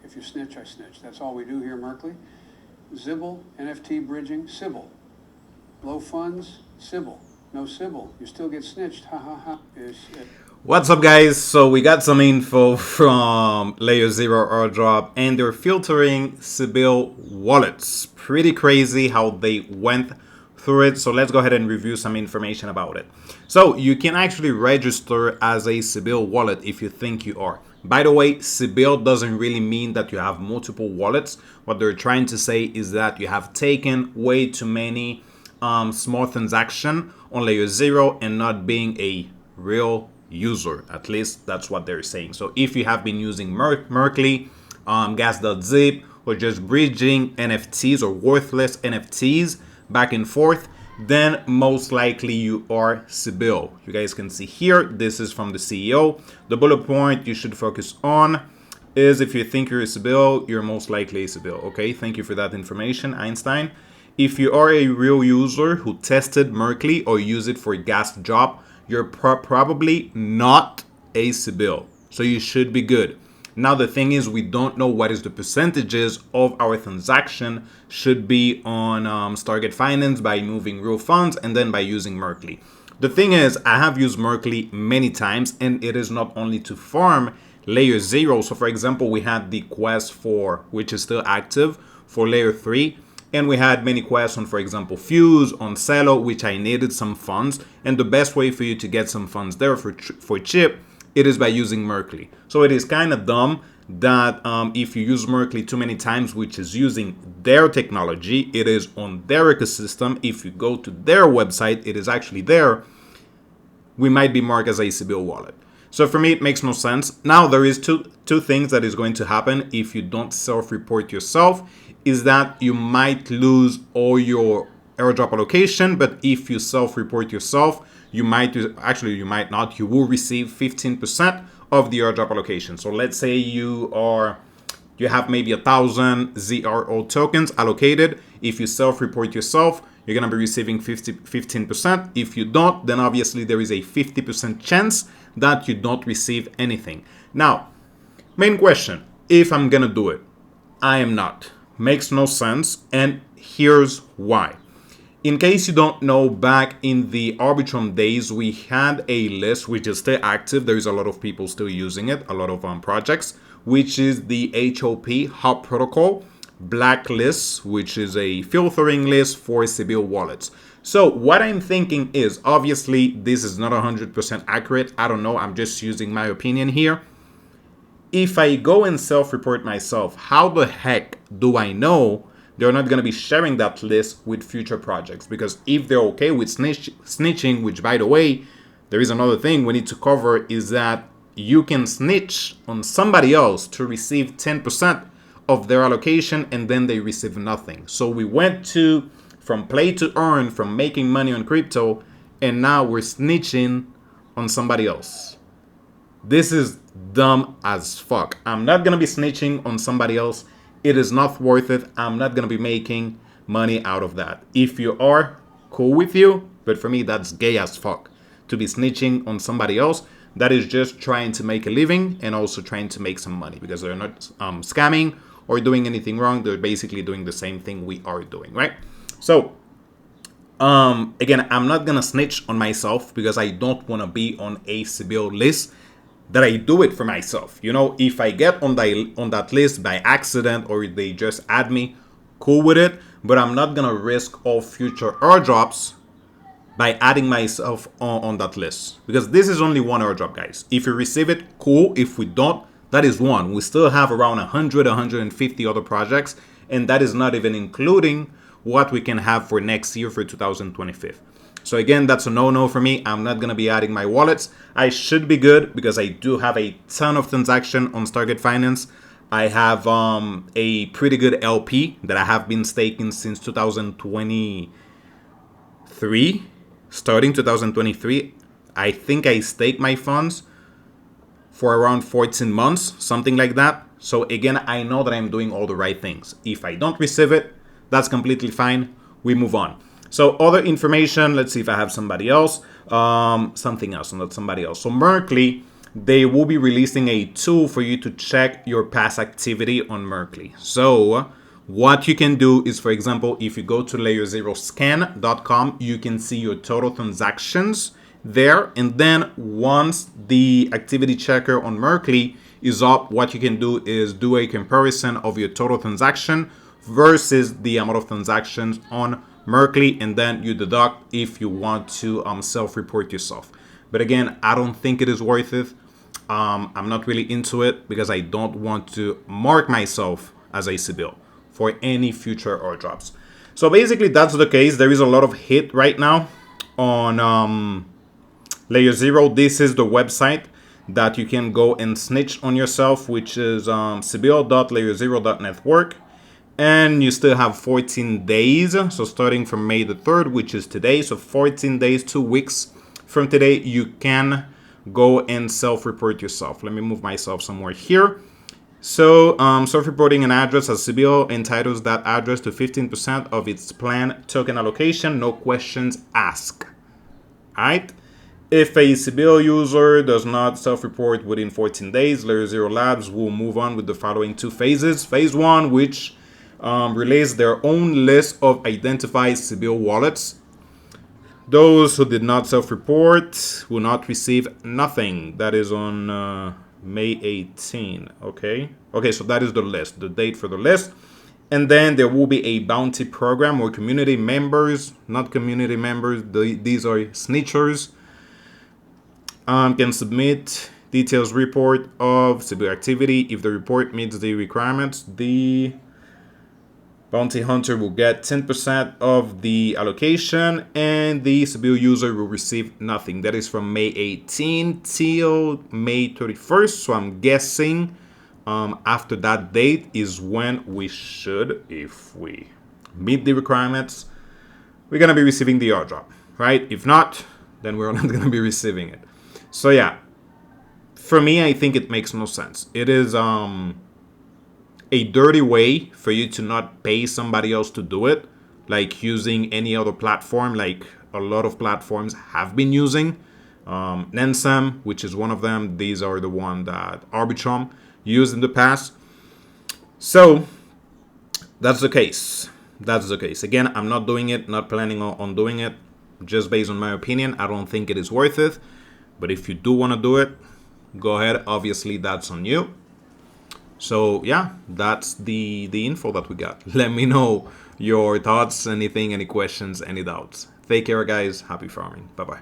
If you snitch, I snitch. That's all we do here, Merkley. Sybil, NFT bridging, Sybil. Low funds, Sybil. No Sybil, you still get snitched. Ha ha ha. What's up, guys? So we got some info from LayerZero Airdrop, and they're filtering Sybil wallets. Pretty crazy how they went through it. So let's go ahead and review some information about it. So you can actually register as a Sybil wallet if you think you are. By the way, Sybil doesn't really mean that you have multiple wallets. What they're trying to say is that you have taken way too many small transaction on LayerZero and not being a real user. At least that's what they're saying. So if you have been using Merkley, gas.zip, or just bridging NFTs or worthless NFTs back and forth, then most likely you are Sybil. You guys can see here, this is from the CEO. The bullet point you should focus on is if you think you're a Sybil, you're most likely a Sybil. Okay, thank you for that information, Einstein. If you are a real user who tested Merkley or use it for a gas job, you're probably not a Sybil. So you should be good. Now the thing is, we don't know what is the percentages of our transaction should be on Target Finance by moving real funds and then by using Merkley. The thing is, I have used Merkley many times, and it is not only to farm LayerZero. So for example, we had the quest for, which is still active, for Layer 3. And we had many quests on, for example, Fuse, on Cello, which I needed some funds. And the best way for you to get some funds there for cheap, it is by using Merkley. So it is kind of dumb that if you use Merkley too many times, which is using their technology, it is on their ecosystem. If you go to their website, it is actually there. We might be marked as a Sybil wallet. So for me, it makes no sense. Now, there is two things that is going to happen if you don't self-report yourself, is that you might lose all your airdrop allocation, but if you self-report yourself, you might not. You will receive 15% of the airdrop allocation. So let's say you have maybe 1,000 ZRO tokens allocated. If you self-report yourself, you're gonna be receiving 15%. If you don't, then obviously there is a 50% chance that you don't receive anything. Now, main question, if I'm gonna do it, I am not. Makes no sense, and here's why. In case you don't know, back in the Arbitrum days, we had a list which is still active. There's a lot of people still using it, a lot of projects, which is the HOP, Hop Protocol blacklist, which is a filtering list for Sybil wallets. So what I'm thinking is, obviously, this is not 100% accurate. I don't know. I'm just using my opinion here. If I go and self-report myself, how the heck do I know they're not going to be sharing that list with future projects? Because if they're okay with snitching, which, by the way, there is another thing we need to cover, is that you can snitch on somebody else to receive 10% of their allocation, and then they receive nothing. So we went from play to earn, from making money on crypto, and now we're snitching on somebody else. This is dumb as fuck. I'm not gonna be snitching on somebody else. It is not worth it. I'm not gonna be making money out of that. If you are, cool with you, but for me, that's gay as fuck. To be snitching on somebody else, that is just trying to make a living and also trying to make some money, because they're not scamming or doing anything wrong. They're basically doing the same thing we are doing, right? So, again, I'm not gonna snitch on myself because I don't wanna be on a Sybil list. That I do it for myself. You know, if I get on that list by accident or they just add me, cool with it. But I'm not gonna risk all future airdrops by adding myself on that list, because this is only one airdrop, guys. If you receive it, cool. If we don't, that is one. We still have around 100, 150 other projects, and that is not even including what we can have for next year, for 2025. So again, that's a no-no for me. I'm not going to be adding my wallets. I should be good because I do have a ton of transaction on Target Finance. I have a pretty good LP that I have been staking since 2023. Starting 2023, I think I staked my funds for around 14 months, something like that. So again, I know that I'm doing all the right things. If I don't receive it, that's completely fine. We move on. So other information, let's see if I have somebody else. Something else, not somebody else. So Merkley, they will be releasing a tool for you to check your past activity on Merkley. So what you can do is, for example, if you go to LayerZeroScan.com, you can see your total transactions there. And then once the activity checker on Merkley is up, what you can do is do a comparison of your total transaction versus the amount of transactions on Merkley, and then you deduct if you want to self-report yourself. But again, I don't think it is worth it. I'm not really into it because I don't want to mark myself as a Sybil for any future airdrops. So basically that's the case. There is a lot of hate right now on LayerZero. This is the website that you can go and snitch on yourself, which is sybil.layerzero.network. And you still have 14 days. So starting from May the 3rd, which is today. So 14 days, 2 weeks from today, you can go and self-report yourself. Let me move myself somewhere here. So self-reporting an address as Sybil entitles that address to 15% of its planned token allocation. No questions asked. All right. If a Sybil user does not self-report within 14 days, LayerZero Labs will move on with the following 2 phases. Phase 1, which relays their own list of identified Sybil wallets. Those who did not self-report will not receive nothing. That is on May 18. Okay, so that is the list, the date for the list. And then there will be a bounty program where community members, not community members, these are snitchers, can submit details report of Sybil activity. If the report meets the requirements, the bounty hunter will get 10% of the allocation and the Sybil user will receive nothing. That is from May 18 till May 31st. So I'm guessing after that date is when we should, if we meet the requirements, we're going to be receiving the airdrop, right? If not, then we're not going to be receiving it. So yeah, for me, I think it makes no sense. It is a dirty way for you to not pay somebody else to do it, like using any other platform, like a lot of platforms have been using. Nensam, which is one of them. These are the one that Arbitrum used in the past. So that's the case. That's the case. Again, I'm not doing it, not planning on doing it. Just based on my opinion, I don't think it is worth it. But if you do want to do it, go ahead. Obviously, that's on you. So yeah, that's the info that we got. Let me know your thoughts, anything, any questions, any doubts. Take care, guys. Happy farming. Bye-bye.